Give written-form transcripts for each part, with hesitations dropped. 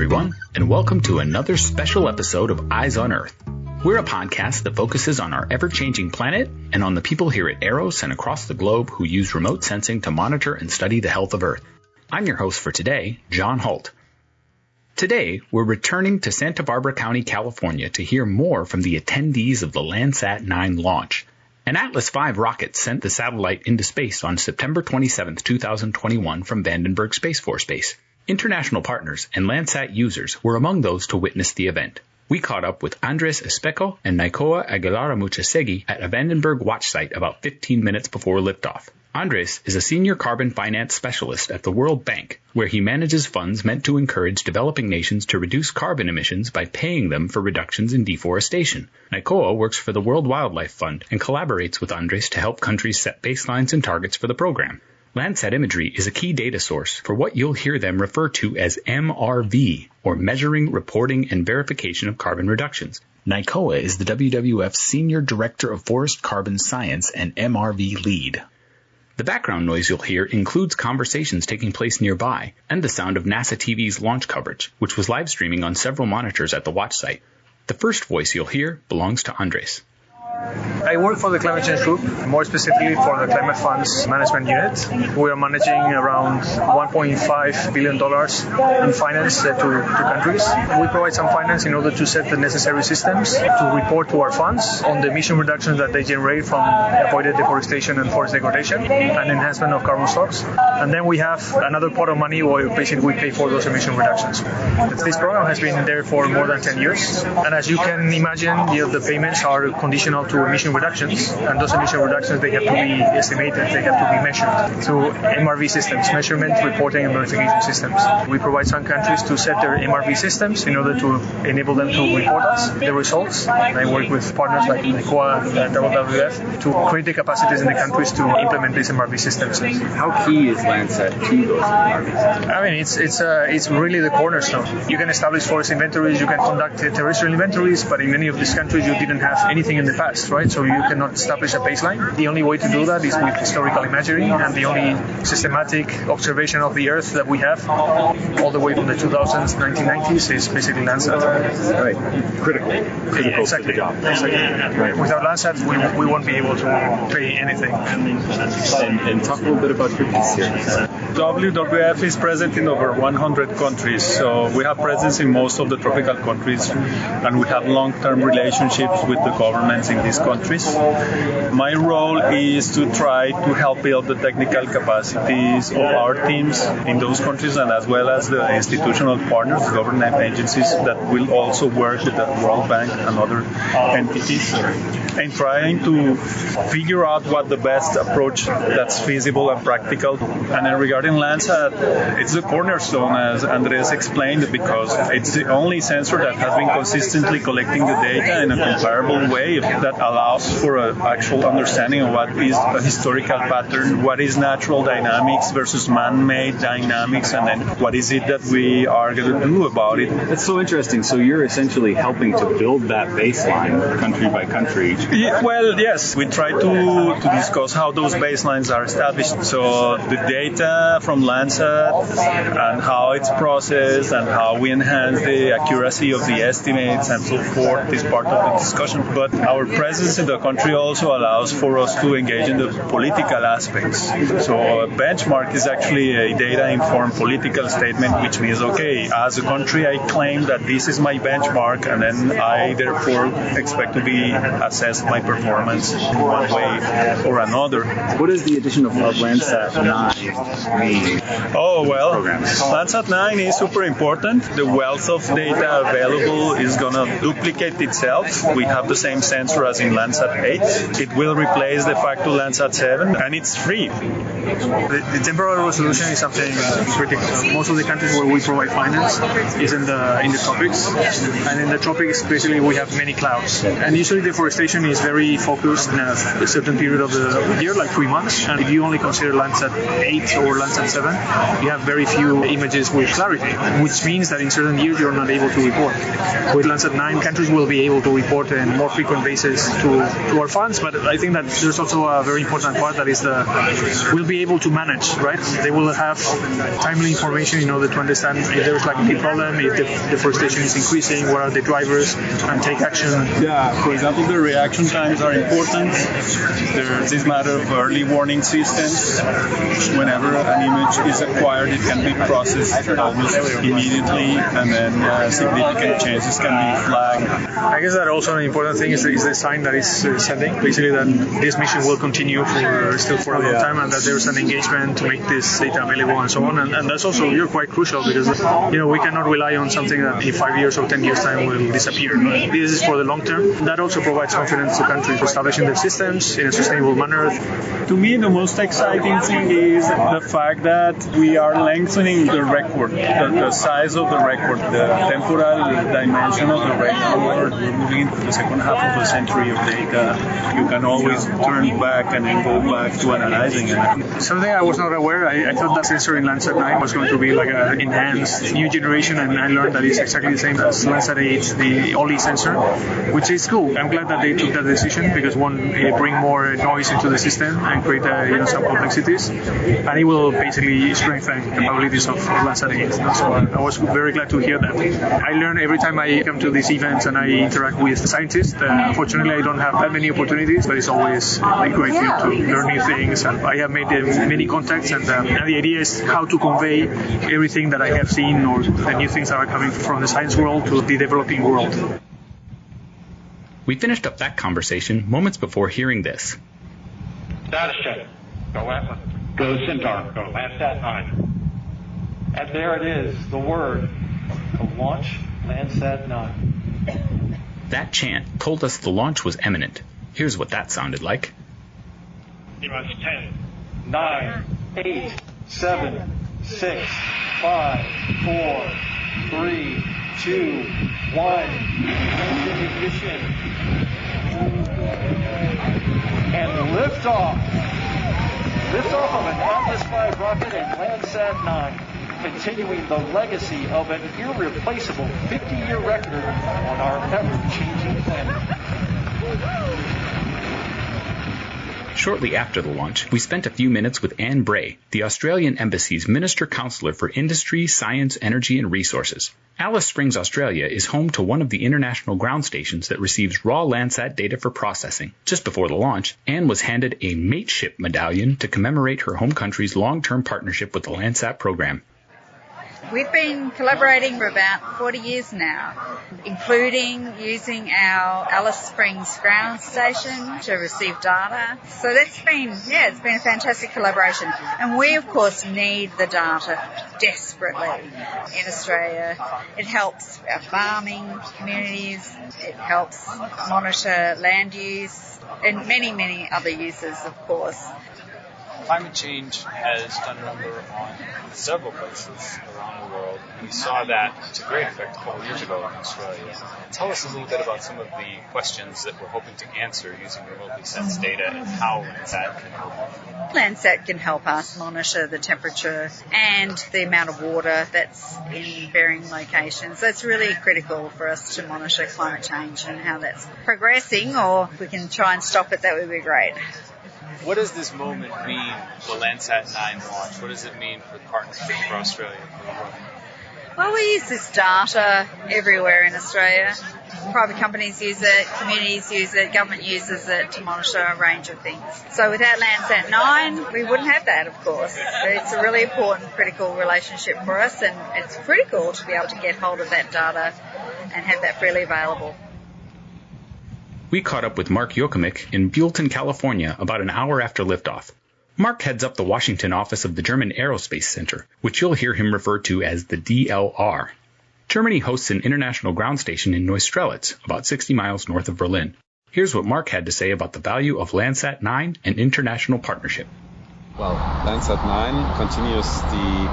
everyone, and welcome to another special episode of Eyes on Earth. We're a podcast that focuses on our ever-changing planet and on the people here at Eros and across the globe who use remote sensing to monitor and study the health of Earth. I'm your host for today, John Holt. Today, we're returning to Santa Barbara County, California to hear more from the attendees of the Landsat 9 launch. An Atlas V rocket sent the satellite into space on September 27, 2021 from Vandenberg Space Force Base. International partners and Landsat users were among those to witness the event. We caught up with Andres Espejo and Naikoa Aguilar-Amuchastegui at a Vandenberg watch site about 15 minutes before liftoff. Andres is a senior carbon finance specialist at the World Bank, where he manages funds meant to encourage developing nations to reduce carbon emissions by paying them for reductions in deforestation. Naikoa works for the World Wildlife Fund and collaborates with Andres to help countries set baselines and targets for the program. Landsat imagery is a key data source for what you'll hear them refer to as MRV, or Measuring, Reporting, and Verification of Carbon Reductions. Naikoa is the WWF's Senior Director of Forest Carbon Science and MRV lead. The background noise you'll hear includes conversations taking place nearby and the sound of NASA TV's launch coverage, which was live streaming on several monitors at the watch site. The first voice you'll hear belongs to Andres. I work for the Climate Change Group, more specifically for the Climate Funds Management Unit. We are managing around $1.5 billion in finance to countries. We provide some finance in order to set the necessary systems to report to our funds on the emission reductions that they generate from avoided deforestation and forest degradation and enhancement of carbon stocks. And then we have another pot of money where basically we pay for those emission reductions. This program has been there for more than 10 years. And as you can imagine, the payments are conditional to emission reductions, and those emission reductions, they have to be estimated, they have to be measured through MRV systems, measurement, reporting, and verification systems. We provide some countries to set their MRV systems in order to enable them to report us the results. I work with partners like Naikoa and WWF to create the capacities in the countries to implement these MRV systems. How key is Landsat to those MRVs? I mean, it's really the cornerstone. You can establish forest inventories, you can conduct terrestrial inventories, but in many of these countries you didn't have anything in the past. Right, so you cannot establish a baseline. The only way to do that is with historical imagery, and the only systematic observation of the Earth that we have, all the way from the 2000s, 1990s, is basically Landsat. Right, critical exactly. To the job. Exactly. Right. Without Landsat, we won't be able to pay anything. And talk a little bit about your piece here. WWF is present in over 100 countries, so we have presence in most of the tropical countries, and we have long-term relationships with the governments in these countries. My role is to try to help build the technical capacities of our teams in those countries, and as well as the institutional partners, government agencies that will also work with the World Bank and other entities, and trying to figure out what the best approach that's feasible and practical. And then regarding Landsat, it's the cornerstone, as Andres explained, because it's the only sensor that has been consistently collecting the data in a comparable way that allows for an actual understanding of what is a historical pattern, what is natural dynamics versus man-made dynamics, and then what is it that we are going to do about it. That's so interesting. So you're essentially helping to build that baseline country by country. Yeah, well, yes. We try to discuss how those baselines are established. So the data from Landsat and how it's processed and how we enhance the accuracy of the estimates and so forth is part of the discussion. But our presence in the country also allows for us to engage in the political aspects. So a benchmark is actually a data-informed political statement, which means, okay, as a country, I claim that this is my benchmark, and then I therefore expect to be assessed my performance in one way or another. What does the addition of Landsat 9 mean? Oh, well, Landsat 9 is super important. The wealth of data available is going to duplicate itself. We have the same sensor as in Landsat 8. It will replace de facto Landsat 7, and it's free. The temporal resolution is something critical. Most of the countries where we provide finance is in the tropics, and in the tropics, basically, we have many clouds. And usually deforestation is very focused in a certain period of the year, like 3 months. And if you only consider Landsat 8 or Landsat 7, you have very few images with clarity, which means that in certain years you're not able to report. With Landsat 9, countries will be able to report on a more frequent basis to to our funds, but I think that there's also a very important part that is we'll be able to manage, right? They will have timely information in order to understand if there's like a big problem, if the deforestation is increasing, what are the drivers, and take action. Yeah, for example, the reaction times are important. There's this matter of early warning systems. Whenever an image is acquired, it can be processed almost immediately, and then significant changes can be flagged. I guess that also an important thing is the sign that is sending, basically that this mission will continue for a long time, and that there's an engagement to make this data available and so on. And that's also quite crucial because we cannot rely on something that in 5 years or 10 years time will disappear. This is for the long term. That also provides confidence to countries for establishing their systems in a sustainable manner. To me, the most exciting thing is the fact that we are lengthening the record, the size of the record, the temporal dimension of the record. We're moving into the second half of a century of data. You can always turn back and then go back to analyzing it. Something I was not aware, I thought that sensor in Landsat 9 was going to be like an enhanced new generation, and I learned that it's exactly the same as Landsat 8, the OLI sensor, which is cool. I'm glad that they took that decision because it bring more noise into the system and create some complexities, and it will basically strengthen the capabilities of Landsat 8. So I was very glad to hear that. I learn every time I come to these events and I interact with scientists. Unfortunately, I don't have that many opportunities, but it's always a great thing to learn new things. And I have made many contacts, and the idea is how to convey everything that I have seen or the new things that are coming from the science world to the developing world. We finished up that conversation moments before hearing this. Status check. Go Centaur. Go Landsat 9. And there it is, the word to launch Landsat 9. That chant told us the launch was imminent. Here's what that sounded like. T-minus 10, 9, 8, 7, 6, 5, 4, 3, 2, 1. Ignition. And liftoff. Liftoff of an Atlas V rocket and Landsat 9. Continuing the legacy of an irreplaceable 50-year record on our ever-changing planet. Shortly after the launch, we spent a few minutes with Anne Bray, the Australian Embassy's Minister Counselor for Industry, Science, Energy and Resources. Alice Springs, Australia is home to one of the international ground stations that receives raw Landsat data for processing. Just before the launch, Anne was handed a mateship medallion to commemorate her home country's long-term partnership with the Landsat program. We've been collaborating for about 40 years now, including using our Alice Springs ground station to receive data. So it's been a fantastic collaboration. And we, of course, need the data desperately in Australia. It helps our farming communities. It helps monitor land use and many, many other uses, of course. Climate change has done a number on several places around the world. We saw that to great effect a couple of years ago in Australia. Tell us a little bit about some of the questions that we're hoping to answer using remotely sensed data and how Landsat can help. Landsat can help us monitor the temperature and the amount of water that's in varying locations. That's really critical for us to monitor climate change and how that's progressing, or if we can try and stop it, that would be great. What does this moment mean, the Landsat 9 launch? What does it mean for the partnership for Australia? Well, we use this data everywhere in Australia. Private companies use it, communities use it, government uses it to monitor a range of things. So without Landsat 9, we wouldn't have that, of course. It's a really important, critical relationship for us, and it's critical to be able to get hold of that data and have that freely available. We caught up with Mark Joachimic in Buellton, California, about an hour after liftoff. Mark heads up the Washington office of the German Aerospace Center, which you'll hear him refer to as the DLR. Germany hosts an international ground station in Neustrelitz, about 60 miles north of Berlin. Here's what Mark had to say about the value of Landsat 9 and international partnership. Well, Landsat 9 continues the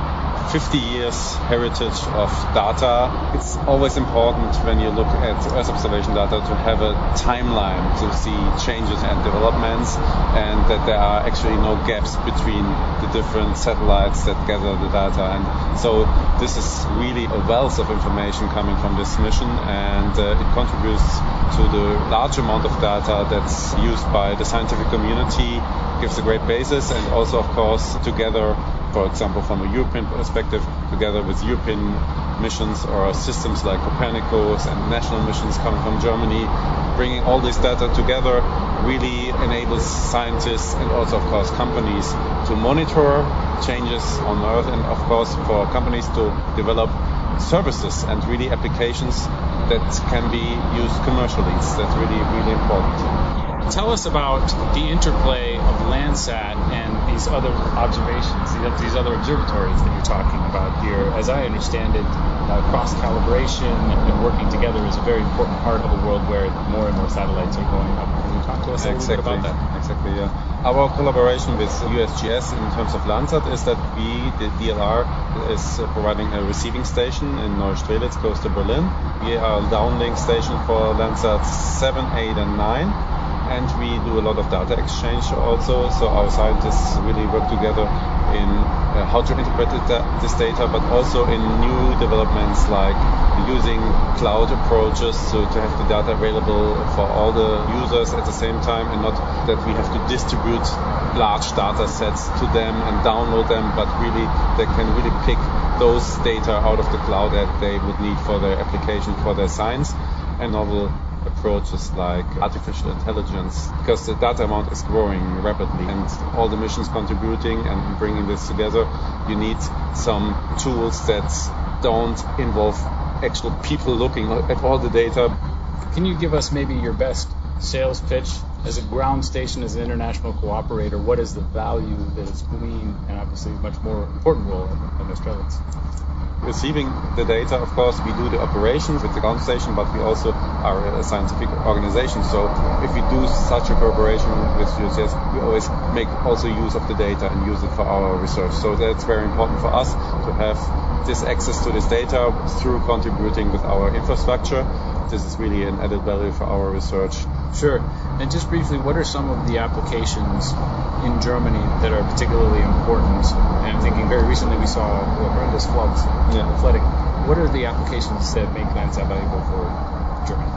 50 years heritage of data. It's always important when you look at Earth observation data to have a timeline to see changes and developments, and that there are actually no gaps between the different satellites that gather the data. And so this is really a wealth of information coming from this mission, and it contributes to the large amount of data that's used by the scientific community, gives a great basis, and also, of course, together, for example, from a European perspective, together with European missions or systems like Copernicus and national missions coming from Germany, bringing all this data together really enables scientists and also, of course, companies to monitor changes on Earth, and, of course, for companies to develop services and really applications that can be used commercially. That's really, really important. Tell us about the interplay of Landsat and these other observations, these other observatories that you're talking about here. As I understand it, cross-calibration and working together is a very important part of a world where more and more satellites are going up. Can you talk to us a little bit about that? Exactly, yeah. Our collaboration with USGS in terms of Landsat is that the DLR, is providing a receiving station in Neustrelitz, close to Berlin. We are a downlink station for Landsat 7, 8 and 9. And we do a lot of data exchange also, so our scientists really work together in how to interpret this data, but also in new developments like using cloud approaches to have the data available for all the users at the same time, and not that we have to distribute large data sets to them and download them, but really they can really pick those data out of the cloud that they would need for their application, for their science, and novel approaches like artificial intelligence, because the data amount is growing rapidly and all the missions contributing and bringing this together, you need some tools that don't involve actual people looking at all the data. Can you give us maybe your best sales pitch as a ground station, as an international cooperator? What is the value that is gleaned, and obviously a much more important role in Australia? Receiving the data, of course, we do the operations with the ground station, but we also are a scientific organization. So if we do such a cooperation with USGS, we always make also use of the data and use it for our research. So that's very important for us to have this access to this data through contributing with our infrastructure. This is really an added value for our research. Sure. And just briefly, what are some of the applications in Germany that are particularly important? And I'm thinking very recently we saw horrendous floods, flooding. What are the applications that make Landsat valuable for Germany?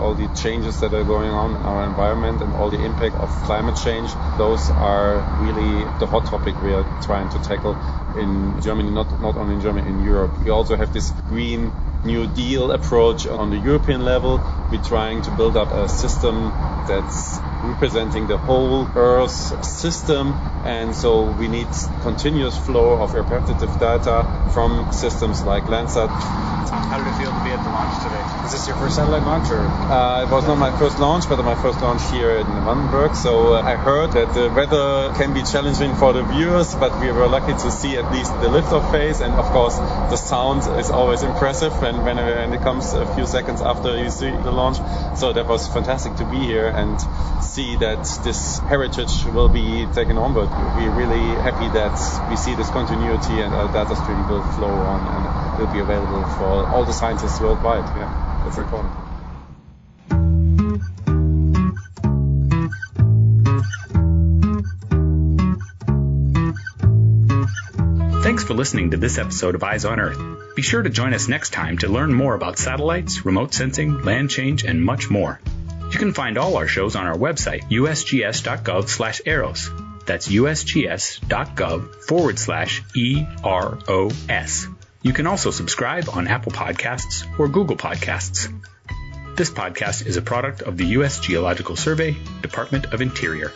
All the changes that are going on in our environment and all the impact of climate change, those are really the hot topic we are trying to tackle in Germany, not only in Germany, in Europe. We also have this Green New Deal approach on the European level. We're trying to build up a system that's representing the whole Earth system, and so we need continuous flow of repetitive data from systems like Landsat. How did it feel to be at the launch today? Is this your first satellite launch? Or? It was not my first launch, but my first launch here in Vandenberg. So I heard that the weather can be challenging for the viewers, but we were lucky to see at least the liftoff phase, and of course the sound is always impressive when it comes a few seconds after you see the launch. So that was fantastic to be here and see that this heritage will be taken on, but we're really happy that we see this continuity and our data stream will flow on and will be available for all the scientists worldwide. Yeah, that's important. Thanks for listening to this episode of Eyes on Earth. Be sure to join us next time to learn more about satellites, remote sensing, land change, and much more. You can find all our shows on our website, usgs.gov/EROS. That's usgs.gov/EROS. You can also subscribe on Apple Podcasts or Google Podcasts. This podcast is a product of the U.S. Geological Survey, Department of Interior.